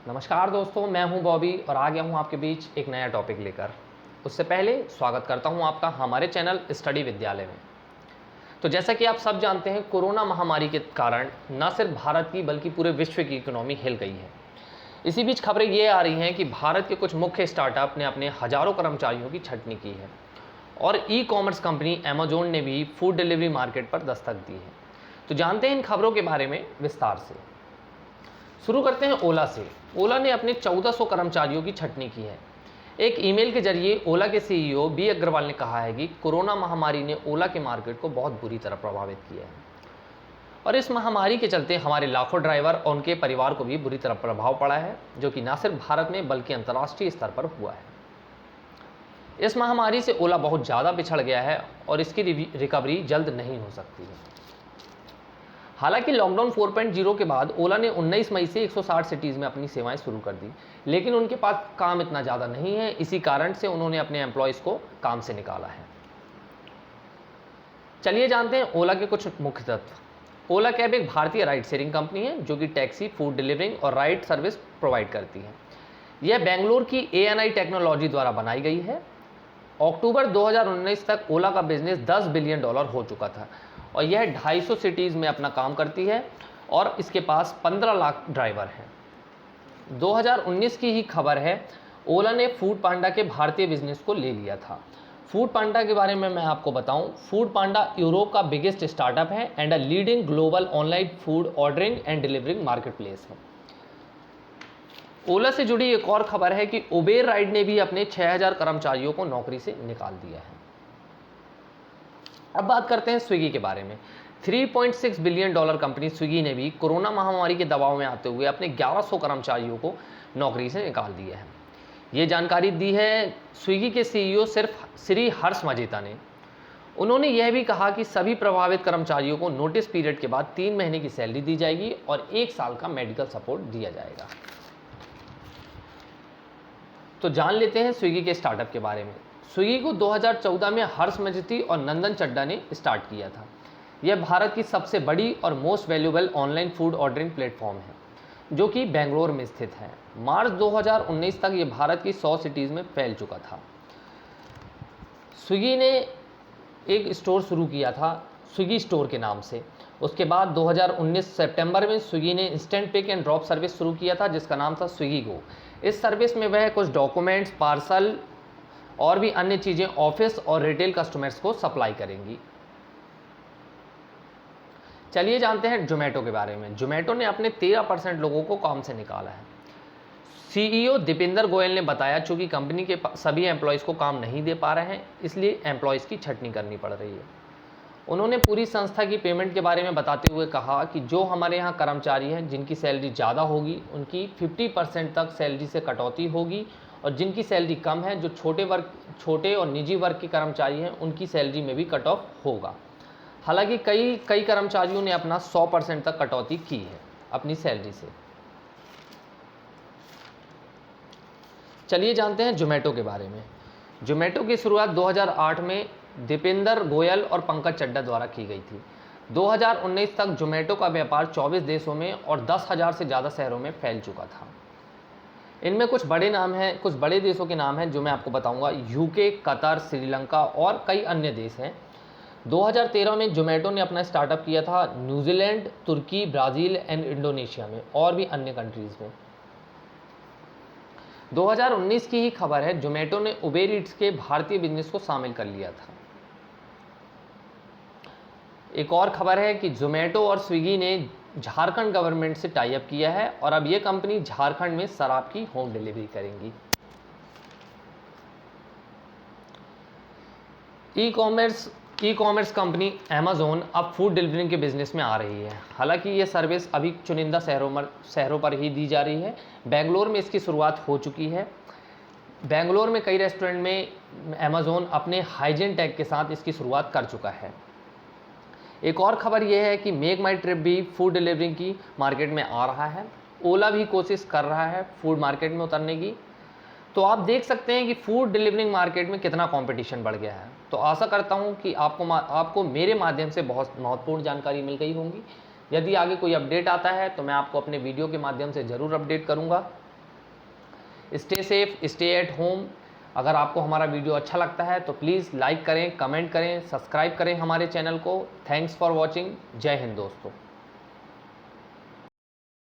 नमस्कार दोस्तों, मैं हूं बॉबी और आ गया हूं आपके बीच एक नया टॉपिक लेकर। उससे पहले स्वागत करता हूं आपका हमारे चैनल स्टडी विद्यालय में। तो जैसा कि आप सब जानते हैं, कोरोना महामारी के कारण न सिर्फ भारत की बल्कि पूरे विश्व की इकोनॉमी हिल गई है। इसी बीच खबरें ये आ रही हैं कि भारत के कुछ मुख्य स्टार्टअप ने अपने हजारों कर्मचारियों की छंटनी की है और ई कॉमर्स कंपनी अमेजोन ने भी फूड डिलीवरी मार्केट पर दस्तक दी है। तो जानते हैं इन खबरों के बारे में विस्तार से। शुरू करते हैं ओला से। ओला ने अपने 1400 कर्मचारियों की छंटनी की है। एक ईमेल के जरिए ओला के सीईओ बी अग्रवाल ने कहा है कि कोरोना महामारी ने ओला के मार्केट को बहुत बुरी तरह प्रभावित किया है और इस महामारी के चलते हमारे लाखों ड्राइवर और उनके परिवार को भी बुरी तरह प्रभाव पड़ा है, जो कि न सिर्फ भारत में बल्कि अंतर्राष्ट्रीय स्तर पर हुआ है। इस महामारी से ओला बहुत ज़्यादा पिछड़ गया है और इसकी रिकवरी जल्द नहीं हो सकती है। हालांकि लॉकडाउन 4.0 के बाद ओला ने 19 मई से 160 सिटीज़ में अपनी सेवाएं शुरू कर दी, लेकिन उनके पास काम इतना ज़्यादा नहीं है। इसी कारण से उन्होंने अपने एम्प्लॉयज़ को काम से निकाला है। चलिए जानते हैं ओला के कुछ मुख्य तत्व। ओला कैब एक भारतीय राइड शेयरिंग कंपनी है जो कि टैक्सी, फूड डिलीवरिंग और राइड सर्विस प्रोवाइड करती है। यह बेंगलुरु की ANI टेक्नोलॉजी द्वारा बनाई गई है। अक्टूबर 2019 तक ओला का बिजनेस $10 बिलियन हो चुका था और यह 250 सिटीज़ में अपना काम करती है और इसके पास 15 लाख ड्राइवर हैं। 2019 की ही खबर है, ओला ने फूड पांडा के भारतीय बिजनेस को ले लिया था। फूड पांडा के बारे में मैं आपको बताऊं, फूड पांडा यूरोप का बिगेस्ट स्टार्टअप है and a leading global online food ordering and delivering market place है। ओला से जुड़ी एक और खबर है कि उबेर राइड ने भी अपने 6000 कर्मचारियों को नौकरी से निकाल दिया है। अब बात करते हैं स्विगी के बारे में। $3.6 बिलियन कंपनी स्विगी ने भी कोरोना महामारी के दबाव में आते हुए अपने 1100 कर्मचारियों को नौकरी से निकाल दिया है। ये जानकारी दी है स्विगी के सीईओ सिर्फ श्री हर्ष मजेता ने। उन्होंने यह भी कहा कि सभी प्रभावित कर्मचारियों को नोटिस पीरियड के बाद 3 महीने की सैलरी दी जाएगी और 1 साल का मेडिकल सपोर्ट दिया जाएगा। तो जान लेते हैं स्विगी के स्टार्टअप के बारे में। स्विगी को 2014 में हर्ष मजेती और नंदन चड्डा ने स्टार्ट किया था। यह भारत की सबसे बड़ी और most valuable online food ordering platform है, जो कि बेंगलोर में स्थित है। मार्च 2019 तक यह भारत की 100 सिटीज़ में फैल चुका था। स्विगी ने एक स्टोर शुरू किया था स्विगी स्टोर के नाम से। उसके बाद 2019 सितंबर में स्विगी ने instant pick and drop service शुरू किया था, जिसका नाम था स्विगी गो। इस सर्विस में वह कुछ डॉक्यूमेंट्स, पार्सल और भी अन्य चीज़ें ऑफिस और रिटेल कस्टमर्स को सप्लाई करेंगी। चलिए जानते हैं जोमेटो के बारे में। जोमेटो ने अपने 13% लोगों को काम से निकाला है। सीईओ दीपेंद्र गोयल ने बताया, चूंकि कंपनी के सभी एम्प्लॉयज़ को काम नहीं दे पा रहे हैं, इसलिए एम्प्लॉयज़ की छंटनी करनी पड़ रही है। उन्होंने पूरी संस्था की पेमेंट के बारे में बताते हुए कहा कि जो हमारे यहाँ कर्मचारी हैं जिनकी सैलरी ज़्यादा होगी, उनकी 50% तक सैलरी से कटौती होगी और जिनकी सैलरी कम है, जो छोटे और निजी वर्ग के कर्मचारी हैं, उनकी सैलरी में भी कट ऑफ होगा। हालांकि कई कर्मचारियों ने अपना 100% तक कटौती की है अपनी सैलरी से। चलिए जानते हैं जोमेटो के बारे में। जोमेटो की शुरुआत 2008 में दीपेंद्र गोयल और पंकज चड्डा द्वारा की गई थी। 2019 तक जोमेटो का व्यापार 24 देशों में और 10,000 से ज़्यादा शहरों में फैल चुका था। इनमें कुछ बड़े नाम हैं, कुछ बड़े देशों के नाम हैं जो मैं आपको बताऊंगा। यूके, कतर, श्रीलंका और कई अन्य देश हैं। 2013 में जोमेटो ने अपना स्टार्टअप किया था न्यूजीलैंड, तुर्की, ब्राज़ील एंड इंडोनेशिया में और भी अन्य कंट्रीज़ में। 2019 की ही खबर है, जोमेटो ने उबेर ईट्स के भारतीय बिजनेस को शामिल कर लिया था। एक और खबर है कि जोमेटो और स्विगी ने झारखंड गवर्नमेंट से टाई अप किया है और अब यह कंपनी झारखंड में शराब की होम डिलीवरी करेंगी। ई कॉमर्स कंपनी अमेजोन अब फूड डिलीवरिंग के बिजनेस में आ रही है। हालांकि यह सर्विस अभी चुनिंदा शहरों पर ही दी जा रही है। बेंगलोर में इसकी शुरुआत हो चुकी है। बेंगलोर में कई रेस्टोरेंट में अमेजोन अपने हाइजीन टैग के साथ इसकी शुरुआत कर चुका है। एक और खबर यह है कि मेक माई ट्रिप भी फूड डिलीवरिंग की मार्केट में आ रहा है। ओला भी कोशिश कर रहा है फूड मार्केट में उतरने की। तो आप देख सकते हैं कि फूड डिलीवरिंग मार्केट में कितना कंपटीशन बढ़ गया है। तो आशा करता हूं कि आपको मेरे माध्यम से बहुत महत्वपूर्ण जानकारी मिल गई होगी। यदि आगे कोई अपडेट आता है तो मैं आपको अपने वीडियो के माध्यम से ज़रूर अपडेट करूंगा। Stay safe, stay at home. अगर आपको हमारा वीडियो अच्छा लगता है तो प्लीज़ लाइक करें, कमेंट करें, सब्सक्राइब करें हमारे चैनल को। Thanks for watching. जय हिंद दोस्तों।